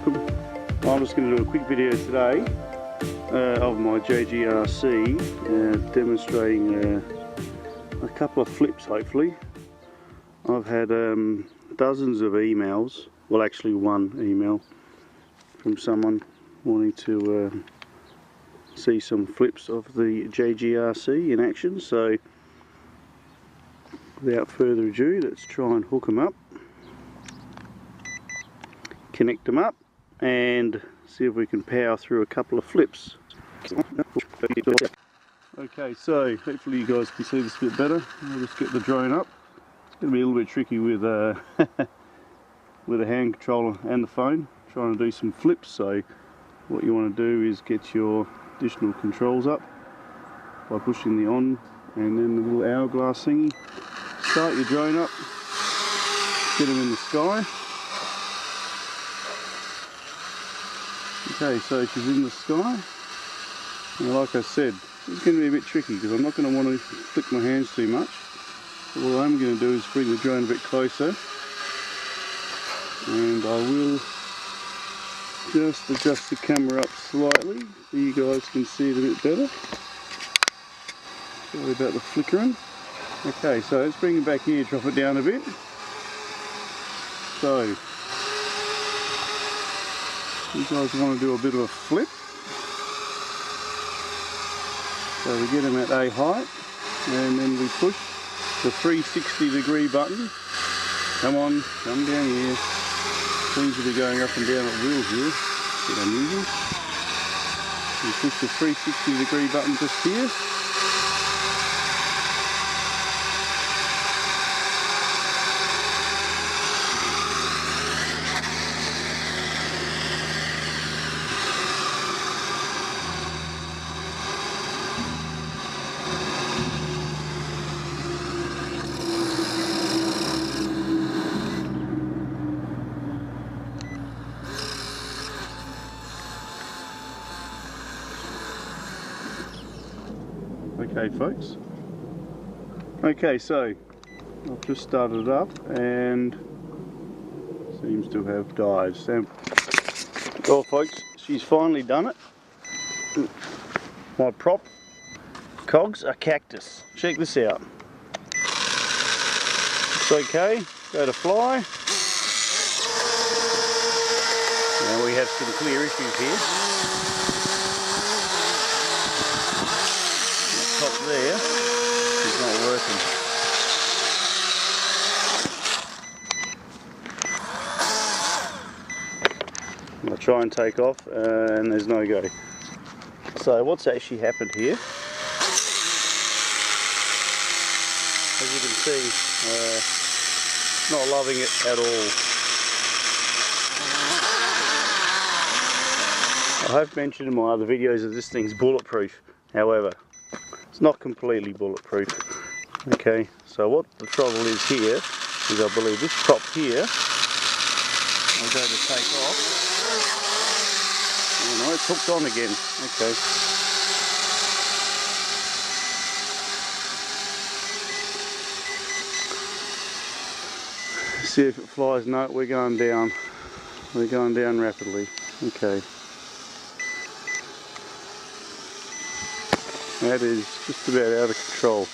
welcome. I'm just going to do a quick video today of my JJRC demonstrating a couple of flips hopefully. I've had dozens of emails, well actually one email from someone wanting to see some flips of the JJRC in action, so without further ado, let's try and hook them up, connect them up and see if we can power through a couple of flips. Okay, so hopefully you guys can see this a bit better. I'll just get the drone up. It's going to be a little bit tricky with with a hand controller and the phone, trying to do some flips. So what you want to do is get your additional controls up by pushing the on and then the little hourglass thingy. Start your drone up, get them in the sky. Okay, so she's in the sky, and like I said, it's going to be a bit tricky because I'm not going to want to flick my hands too much. What I'm going to do is bring the drone a bit closer, and I will just adjust the camera up slightly so you guys can see it a bit better. Sorry about the flickering. Okay, so let's bring it back here, drop it down a bit. So, you guys want to do a bit of a flip. So we get them at A height, and then we push the 360-degree button. Come on, come down here. Seems to be going up and down at will here. A bit unusual. We push the 360-degree button just here. Okay folks, okay, so I've just started it up and seems to have died. Well folks, she's finally done it. My prop cogs are cactus. Check this out. It's okay, go to fly. Now we have some clear issues here. Top there is not working. I'll try and take off and there's no go. So what's actually happened here, as you can see, not loving it at all. I have mentioned in my other videos that this thing's bulletproof, however it's not completely bulletproof. Okay, so what the trouble is here is I believe this prop here, I'll go to take off. Oh no, it's hooked on again. Okay. See if it flies. No, we're going down. We're going down rapidly. Okay. That is just about out of control.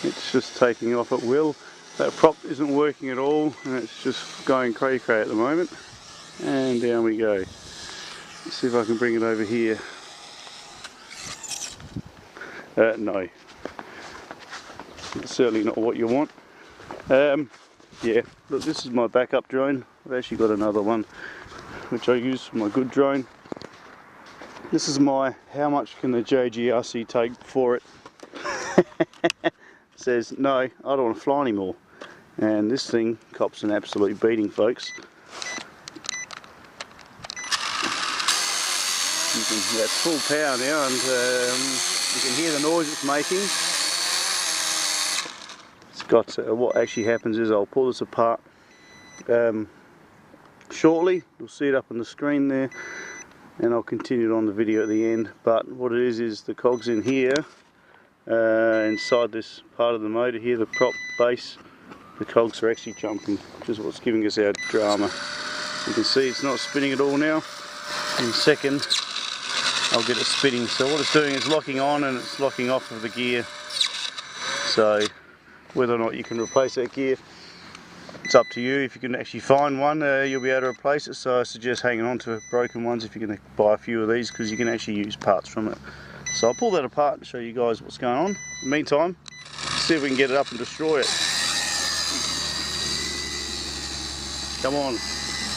It's just taking off at will. That prop isn't working at all and it's just going cray cray at the moment. And down we go. Let's see if I can bring it over here. No. It's certainly not what you want. Yeah, look, this is my backup drone. I've actually got another one which I use for my good drone. This is my how much can the JJRC take for it. Says no, I don't want to fly anymore, and this thing cops an absolute beating folks. That's full power now and you can hear the noise it's making. Got what actually happens is I'll pull this apart shortly. You'll see it up on the screen there. and I'll continue it on the video at the end. But what it is the cogs in here, inside this part of the motor here, the prop base, the cogs are actually jumping, which is what's giving us our drama. You can see it's not spinning at all now. In a second I'll get it spinning. So what it's doing is locking on and it's locking off of the gear. So whether or not you can replace that gear, it's up to you. If you can actually find one, you'll be able to replace it. So I suggest hanging on to broken ones if you're going to buy a few of these, because you can actually use parts from it. So I'll pull that apart and show you guys what's going on. In the meantime, see if we can get it up and destroy it. Come on,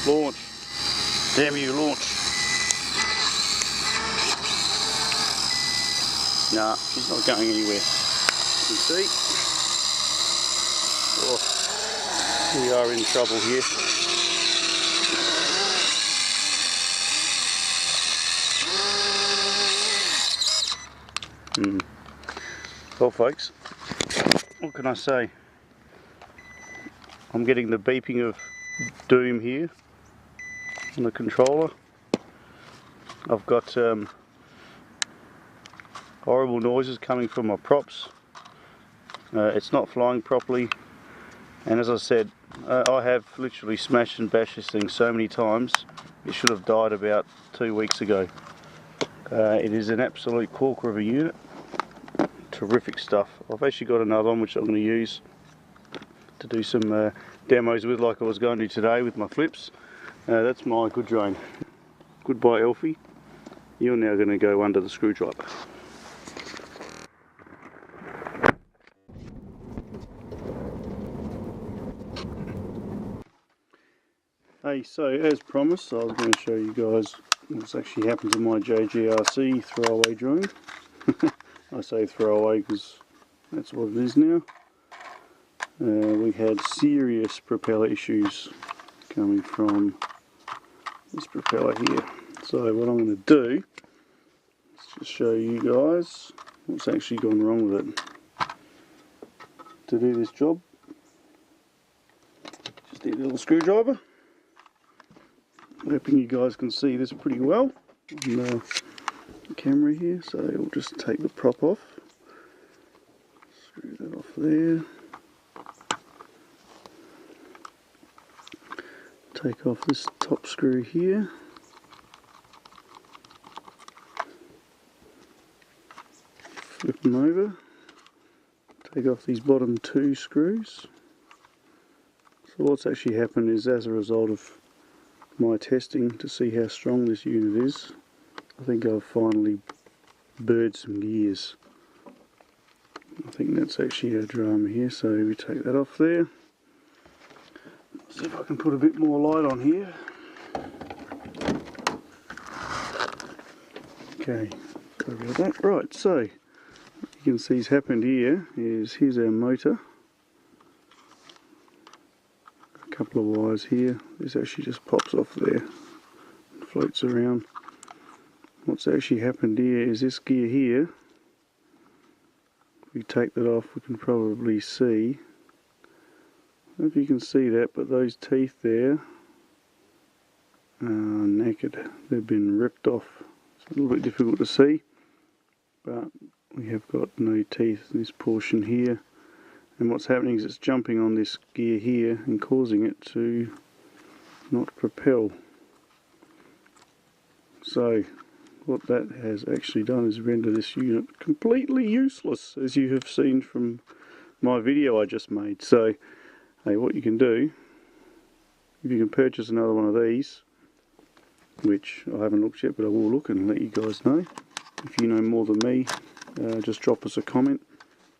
launch. Damn you, launch. Nah, she's not going anywhere. You can see. Oh, we are in trouble here. Well folks, what can I say? I'm getting the beeping of doom here on the controller. I've got horrible noises coming from my props. It's not flying properly, and as I said, I have literally smashed and bashed this thing so many times. It should have died about 2 weeks ago. It is an absolute corker of a unit. Terrific stuff. I've actually got another one which I'm going to use to do some demos with, like I was going to today with my flips. That's my good drone. Goodbye ELFIE. You're now going to go under the screwdriver. Hey, so as promised, I was going to show you guys what's actually happened to my JJRC throwaway drone. I say throwaway because that's what it is now. We had serious propeller issues coming from this propeller here. So what I'm going to do is just show you guys what's actually gone wrong with it. To do this job, just need a little screwdriver. I'm hoping you guys can see this pretty well on the camera here. So we'll just take the prop off, screw that off there, take off this top screw here, flip them over, take off these bottom 2 screws. So what's actually happened is, as a result of my testing to see how strong this unit is, I think I've finally burred some gears. I think that's actually our drama here, so we take that off there. See if I can put a bit more light on here. Okay, sorry about that. Right, so what you can see has happened here is, here's our motor. A couple of wires here. This actually just pops off there and floats around. What's actually happened here is this gear here, if we take that off, we can probably see, I don't know if you can see that, but those teeth there are knackered. They've been ripped off. It's a little bit difficult to see, but we have got no teeth in this portion here. And what's happening is it's jumping on this gear here and causing it to not propel. So what that has actually done is render this unit completely useless, as you have seen from my video I just made. So hey, what you can do, if you can purchase another one of these, which I haven't looked yet, but I will look and let you guys know. If you know more than me, just drop us a comment.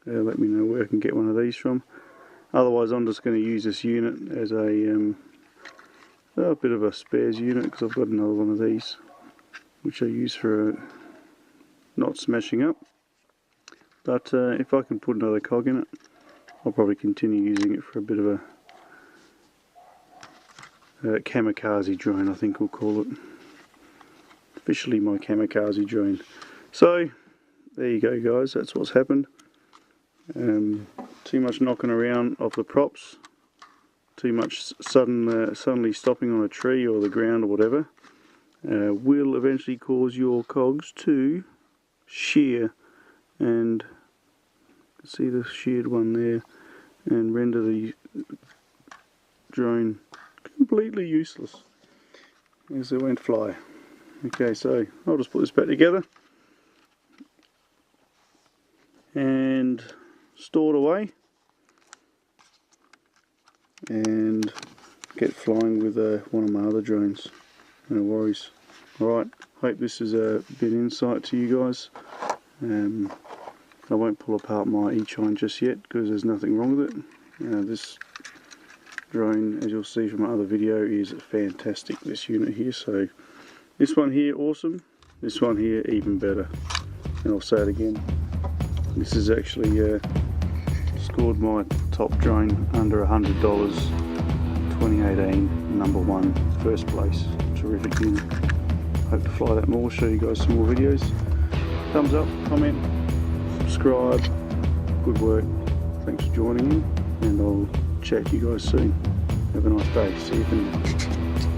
Let me know where I can get one of these from. Otherwise, I'm just going to use this unit as a bit of a spares unit, because I've got another one of these which I use for not smashing up. But if I can put another cog in it, I'll probably continue using it for a bit of a kamikaze drone, I think we'll call it. Officially my kamikaze drone. So there you go guys, that's what's happened. Too much knocking around of the props, too much suddenly stopping on a tree or the ground or whatever, will eventually cause your cogs to shear, and see the sheared one there, and render the drone completely useless as it won't fly. Okay, so I'll just put this back together and store it away and get flying with one of my other drones. No worries. Alright, hope this is a bit of insight to you guys. I won't pull apart my Eachine just yet because there's nothing wrong with it. This drone, as you'll see from my other video, is fantastic, this unit here. So this one here, awesome. This one here, even better. And I'll say it again, this is actually scored my top drone under $100, 2018, #1, first place. Terrific unit. Hope to fly that more, show you guys some more videos. Thumbs up, comment, subscribe. Good work. Thanks for joining in, and I'll chat to you guys soon. Have a nice day. See you for now.